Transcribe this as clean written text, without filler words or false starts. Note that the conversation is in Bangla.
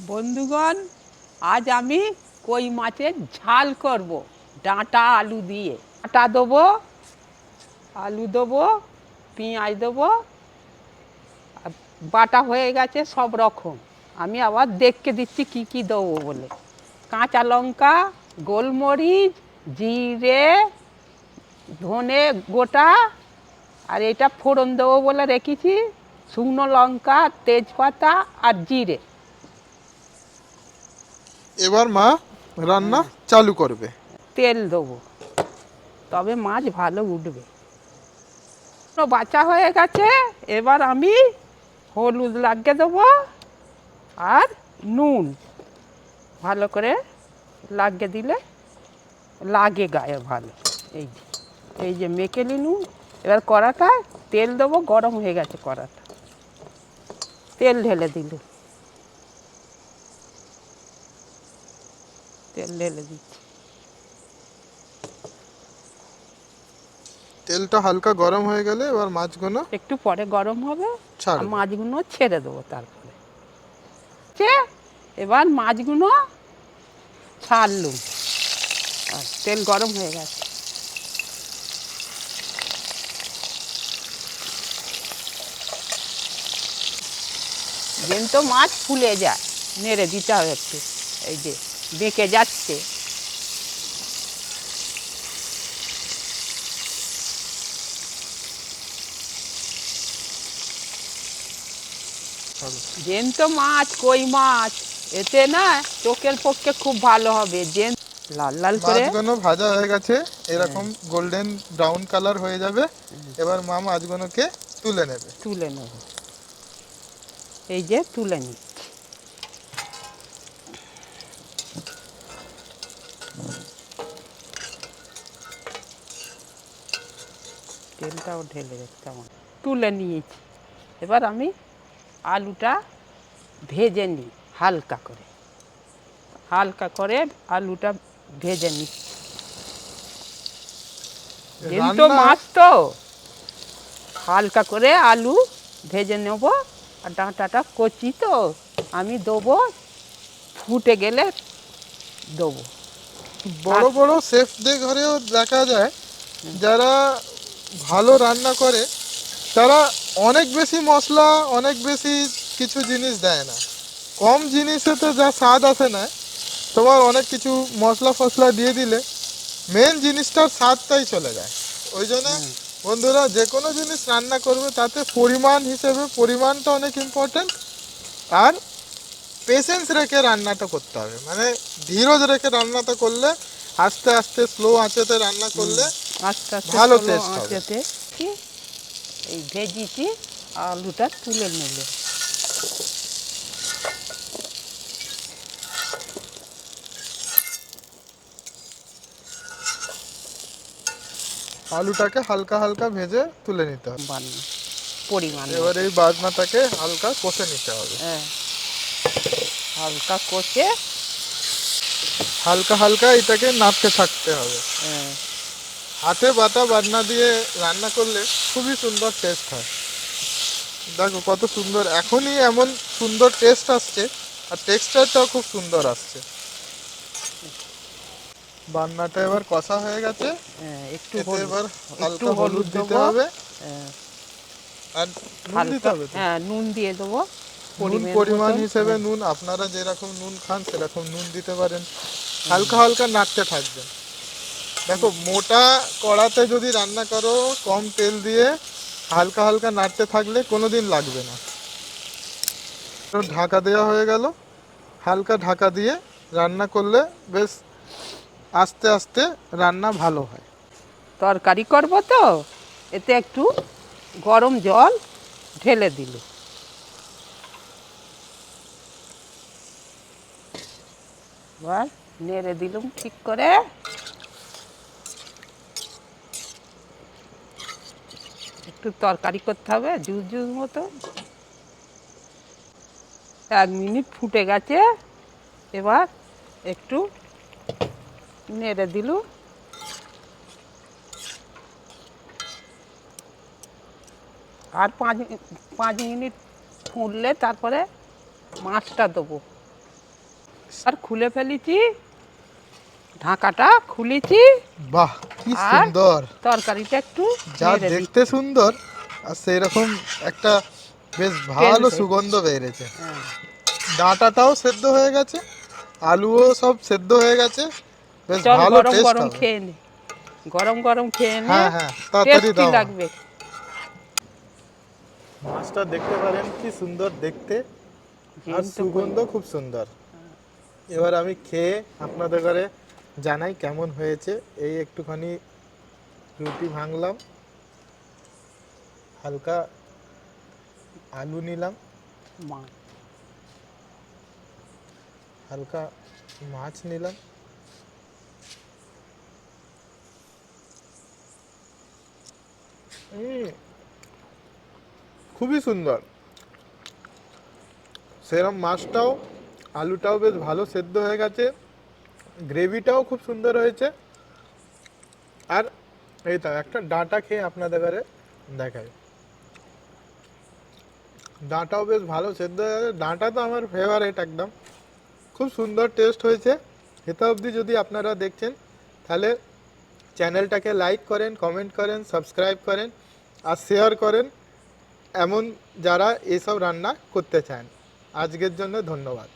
বন্ধুগণ, আজ আমি কই মাছের ঝাল করব ডাঁটা আলু দিয়ে। ডাঁটা দেবো, আলু দেবো, পেঁয়াজ দেবো, বাটা হয়ে গেছে সব রকম। আমি আবার দেখে দিচ্ছি কি কি দেবো বলে। কাঁচা লঙ্কা, গোলমরিচ, জিরে, ধনে গোটা, আর এটা ফোড়ন দেবো বলে রেখেছি শুকনো লঙ্কা, তেজপাতা আর জিরে। এবার মা রান্না চালু করবে। তেল দেবো, তবে মাছ ভালো উঠবে। তো বাছা হয়ে গেছে, এবার আমি হলুদ লাগিয়ে দেবো আর নুন ভালো করে লাগিয়ে দিলে লাগে গায়ে ভালো। এই যে এই যে মেখে নিলুম। এবার কড়াটা তেল দেবো, গরম হয়ে গেছে কড়াটা, তেল ঢেলে দিল, তেল ঢেলে দিচ্ছি। তেলটা হালকা গরম হয়ে গেলে এবার মাছগুলো একটু পরে গরম হবে আর ছাড়বে। মাছগুলো ছেড়ে দেবো। তারপরে এবার মাছগুলো ছাড়লুম, আর তেল গরম হয়ে গেছে। জ্যান্ত মাছ ফুলে যায়, নেড়ে দিতে হবে একটু। এই যে বেঁকে যাচ্ছে। জ্যান্ত মাছ, কই মাছ, এতে না চোখের পক্ষে খুব ভালো হবে। লাল লাল করে মাছগুলো ভাজা হয়ে গেছে, এরকম গোল্ডেন ব্রাউন কালার হয়ে যাবে। এবার মা মাছগুলোকে তুলে নেবে। তুলে নেব, এই যে তুলে নিচ্ছি। তেলটাও ঢেলে রেখেছি আমার, তুলে নিয়েছি। এবার আমি আলুটা ভেজে নিই হালকা করে, হালকা করে আলুটা ভেজে নিচ্ছি। জ্যান্ত রান্না মাছ তো হালকা করে আলু ভেজে নেব। আর ডাঁটাটা কচি তো, আমি দেবো, ফুটে গেলে দেবো। বড় বড় শেফদের ঘরেও দেখা যায়, যারা ভালো রান্না করে তারা অনেক বেশি মশলা, অনেক বেশি কিছু জিনিস দেয় না। কম জিনিসেতে যা স্বাদ আসে না, তোমার অনেক কিছু মশলা ফসলা দিয়ে দিলে মেন জিনিসটার স্বাদটাই চলে যায়। ওই জন্য বন্ধুরা, যে কোনো জিনিস রান্না করবে তাতে পরিমাণ হিসেবে পরিমাণটা অনেক ইম্পর্ট্যান্ট। আর পেশেন্স রেখে রান্নাটা করতে হবে, মানে ধীরজ রেখে রান্নাটা করলে, আস্তে আস্তে স্লো আঁচেতে রান্না করলে আস্তে আস্তে ভালো ষোলো টেস্ট হবে। আঁচেতে এই ভেজেছি, আলুটা তুলে নেব। আলুটাকে হালকা হালকা ভেজে তুলে নিতে হবে। বান্না পরিমাণ এবার এই বাজনাটাকে হালকা কষে নিতে হবে। হ্যাঁ, হালকা কষে, হালকা হালকা এটাকে নাড়তে থাকতে হবে। হ্যাঁ, হাতে বাটা বাটনা দিয়ে রান্না করলে খুবই সুন্দর টেস্ট হয়। দেখো কত সুন্দর, এখনই এমন সুন্দর টেস্ট আসছে, আর টেক্সচারটাও খুব সুন্দর আসছে। বান্নাটা এবার কষা হয়ে গেছে। হ্যাঁ, একটু এতে হলুদ, এবার একটু হালকা হলুদ দিতে দেবো। হবে, হ্যাঁ, আর নুন দিতে হালকা, হবে তো। হ্যাঁ, নুন দিয়ে দেবো নুন পরিমাণ পরিমাণ মতন। হিসেবে হ্যাঁ, নুন, আপনারা যেরকম নুন খান সেরকম নুন দিতে পারেন। হালকা হালকা নাড়তে থাকবেন। দেখো, মোটা কড়াতে যদি রান্না করো কম তেল দিয়ে, হালকা হালকা নাড়তে থাকলে কোনোদিন লাগবে না। তো ঢাকা দেওয়া হয়ে গেল। হালকা ঢাকা দিয়ে রান্না করলে বেশ আস্তে আস্তে রান্না ভালো হয়। তরকারি করবো তো, এতে একটু গরম জল ঢেলে দিল। এবার নেড়ে দিলুম ঠিক করে। একটু তরকারি করতে হবে জুস জুস মতো। 1 মিনিট ফুটে গেছে, এবার একটু নেড়ে দিলুম। আর 5 মিনিট ফুটলে তারপরে মাছটা দেবো। আর খুলে ফেলেছি, ঢাকাটা খুলেছি, বাহ, কি আর সুন্দর! তরকারিটা একটু যা নেড়ে দিচ্ছি। দেখতে সুন্দর, আর সেই রকম একটা বেশ ভালো বেশ। সুগন্ধ বেরিয়েছে। হ্যাঁ, ডাঁটাটাও সেদ্ধ হয়ে গেছে, আলুও সব সেদ্ধ হয়ে গেছে, বেশ চল ভালো গরম টেস্ট গরম হবে। খেয়ে নে, গরম গরম খেয়ে নে, হ্যাঁ হ্যাঁ, তাড়াতাড়ি টেস্টি দাও। লাগবে। মাছটা দেখতে পারেন কি সুন্দর দেখতে, আর জ্যান্ত সুগন্ধ খুব সুন্দর। এবার আমি খেয়ে আপনাদের ঘরে জানাই কেমন হয়েছে। এই একটুখানি রুটি ভাঙলাম, হালকা আলু নিলাম, মাছ হালকা মাছ নিলাম, খুবই সুন্দর। সেরম মাছটাও আলুটাও বেশ ভালো সেদ্ধ হয়ে গেছে, গ্রেভিটাও খুব সুন্দর হয়েছে। আর এই তো একটা ডাঁটা খেয়ে আপনাদের ঘরে দেখাই। ডাঁটাও বেশ ভালো সেদ্ধ হয়ে গেছে, ডাঁটা তো আমার ফেভারিট একদম, খুব সুন্দর টেস্ট হয়েছে। এটা অবধি যদি আপনারা দেখছেন তাহলে চ্যানেলটাকে লাইক করেন, কমেন্ট করেন, সাবস্ক্রাইব করেন আর শেয়ার করেন এমন যারা এসব রান্না করতে চান। আজকের জন্য ধন্যবাদ।